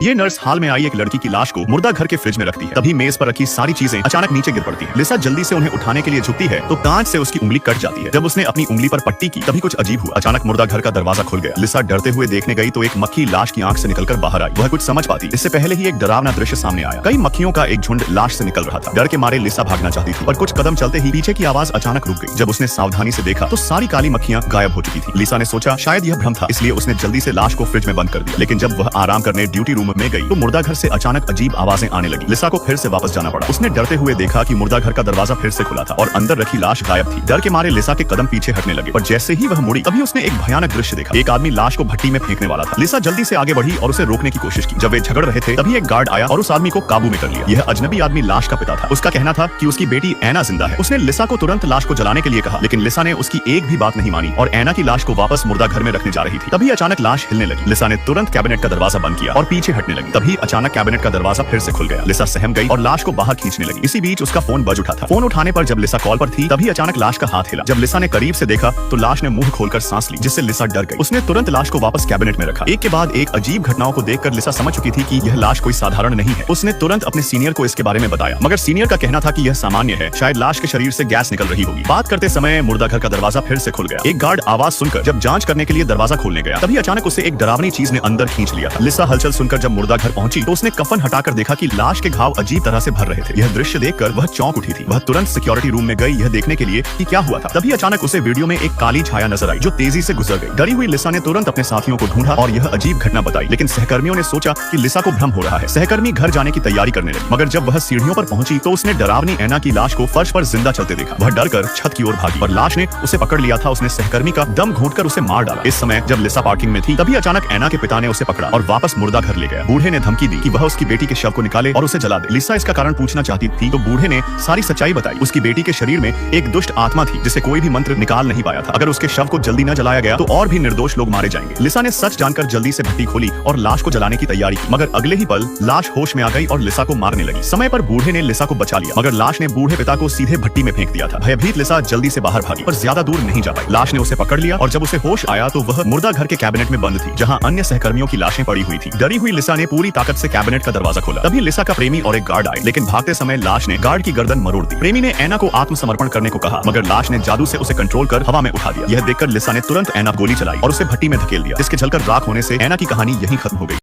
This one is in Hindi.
ये नर्स हाल में आई एक लड़की की लाश को मुर्दा घर के फ्रिज में रखती है। तभी मेज पर रखी सारी चीजें अचानक नीचे गिर पड़ती हैं। लिसा जल्दी से उन्हें उठाने के लिए झुकती है तो कांच से उसकी उंगली कट जाती है। जब उसने अपनी उंगली पर पट्टी की तभी कुछ अजीब हुआ। अचानक मुर्दा घर का दरवाजा खुल गया। लिसा डरते हुए देखने गई तो एक मक्खी लाश की आंख से निकलकर बाहर आई। वह कुछ समझ पाती इससे पहले ही एक डरावना दृश्य सामने आया। कई मक्खियों का एक झुंड लाश से निकल रहा था। डर के मारे लिसा भागना चाहती थी पर कुछ कदम चलते ही पीछे की आवाज अचानक रुक गई। जब उसने सावधानी से देखा तो सारी काली मक्खियां गायब हो चुकी थी। लिसा ने सोचा शायद यह भ्रम था, इसलिए उसने जल्दी से लाश को फ्रिज में बंद कर दिया। लेकिन जब वह आराम करने ड्यूटी रूम में गई तो मुर्दा घर से अचानक अजीब आवाजें आने लगी। लिसा को फिर से वापस जाना पड़ा। उसने डरते हुए देखा कि मुर्दा घर का दरवाजा फिर से खुला था और अंदर रखी लाश गायब थी। डर के मारे लिसा के कदम पीछे हटने लगे पर जैसे ही वह मुड़ी तभी उसने एक भयानक दृश्य देखा। एक आदमी लाश को भट्टी में फेंकने वाला था। लिसा जल्दी से आगे बढ़ी और उसे रोकने की कोशिश की। जब वे झगड़ रहे थे तभी एक गार्ड आया और उस आदमी को काबू में कर लिया। यह अजनबी आदमी लाश का पिता था। उसका कहना था कि उसकी बेटी ऐना जिंदा है। उसने लिसा को तुरंत लाश को जलाने के लिए कहा लेकिन लिसा ने उसकी एक भी बात नहीं मानी और ऐना की लाश को वापस मुर्दा घर में रखने जा रही थी। तभी अचानक लाश हिलने लगी। लिसा ने तुरंत कैबिनेट का दरवाजा बंद किया और पीछे हटने लगी। तभी अचानक कैबिनेट का दरवाजा फिर से खुल गया। लिसा सहम गई और लाश को बाहर खींचने लगी। इसी बीच उसका फोन बज उठा था। फोन उठाने पर जब लिसा कॉल पर थी तभी अचानक लाश का हाथ हिला। जब लिसा ने करीब से देखा तो लाश ने मुंह खोलकर सांस ली जिससे लिसा डर गई। उसने तुरंत लाश को वापस कैबिनेट में रखा। एक के बाद एक अजीब घटनाओं को देखकर लिसा समझ चुकी थी कि यह लाश कोई साधारण नहीं है। उसने तुरंत अपने सीनियर को इसके बारे में बताया मगर सीनियर का कहना था कि यह सामान्य है, शायद लाश के शरीर से गैस निकल रही होगी। बात करते समय मुर्दा घर का दरवाजा फिर से खुल गया। एक गार्ड आवाज सुनकर जब जांच करने के लिए दरवाजा खोलने गया तभी अचानक उसे एक डरावनी चीज ने अंदर खींच लिया था। लिसा हलचल सुनकर जब मुर्दा घर पहुंची तो उसने कफन हटाकर देखा कि लाश के घाव अजीब तरह से भर रहे थे। यह दृश्य देखकर वह चौंक उठी थी। वह तुरंत सिक्योरिटी रूम में गई यह देखने के लिए कि क्या हुआ था। तभी अचानक उसे वीडियो में एक काली छाया नजर आई जो तेजी से गुजर गई। डरी हुई लिसा ने तुरंत अपने साथियों को ढूंढा और यह अजीब घटना बताई लेकिन सहकर्मियों ने सोचा कि लिसा को भ्रम हो रहा है। सहकर्मी घर जाने की तैयारी करने लगी मगर जब वह सीढ़ियों पर पहुंची तो उसने डरावनी ऐना की लाश को फर्श पर जिंदा चलते देखा। वह डरकर छत की ओर भागी पर लाश ने उसे पकड़ लिया था। उसने सहकर्मी का दम घोंटकर उसे मार डाला। इस समय जब लिसा पार्किंग में थी तभी अचानक ऐना के पिता ने उसे पकड़ा और वापस मुर्दा घर ले गया। बूढ़े ने धमकी दी कि वह उसकी बेटी के शव को निकाले और उसे जला दे। लिसा इसका कारण पूछना चाहती थी तो बूढ़े ने सारी सच्चाई बताई। उसकी बेटी के शरीर में एक दुष्ट आत्मा थी जिसे कोई भी मंत्र निकाल नहीं पाया था। अगर उसके शव को जल्दी न जलाया गया तो और भी निर्दोष लोग मारे जाएंगे। लिसा ने सच जानकर जल्दी से भट्टी खोली और लाश को जलाने की तैयारी की मगर अगले ही पल लाश होश में आ गई और लिसा को मारने लगी। समय पर बूढ़े ने लिसा को बचा लिया मगर लाश ने बूढ़े पिता को सीधे भट्टी में फेंक दिया था। भयभीत लिसा जल्दी से बाहर भागी पर ज्यादा दूर नहीं जा पाई। लाश ने उसे पकड़ लिया और जब उसे होश आया तो वह मुर्दा घर के कैबिनेट में बंद थी जहाँ अन्य सहकर्मियों की लाशें पड़ी हुई थी। डरी हुई लिसा ने पूरी ताकत से कैबिनेट का दरवाजा खोला। तभी लिसा का प्रेमी और एक गार्ड आए लेकिन भागते समय लाश ने गार्ड की गर्दन मरोड़ दी। प्रेमी ने ऐना को आत्मसमर्पण करने को कहा मगर लाश ने जादू से उसे कंट्रोल कर हवा में उठा दिया। यह देखकर लिसा ने तुरंत ऐना गोली चलाई और उसे भट्टी में धकेल दिया जिसके जलकर राख होने से ऐना की कहानी यहीं खत्म हो गई।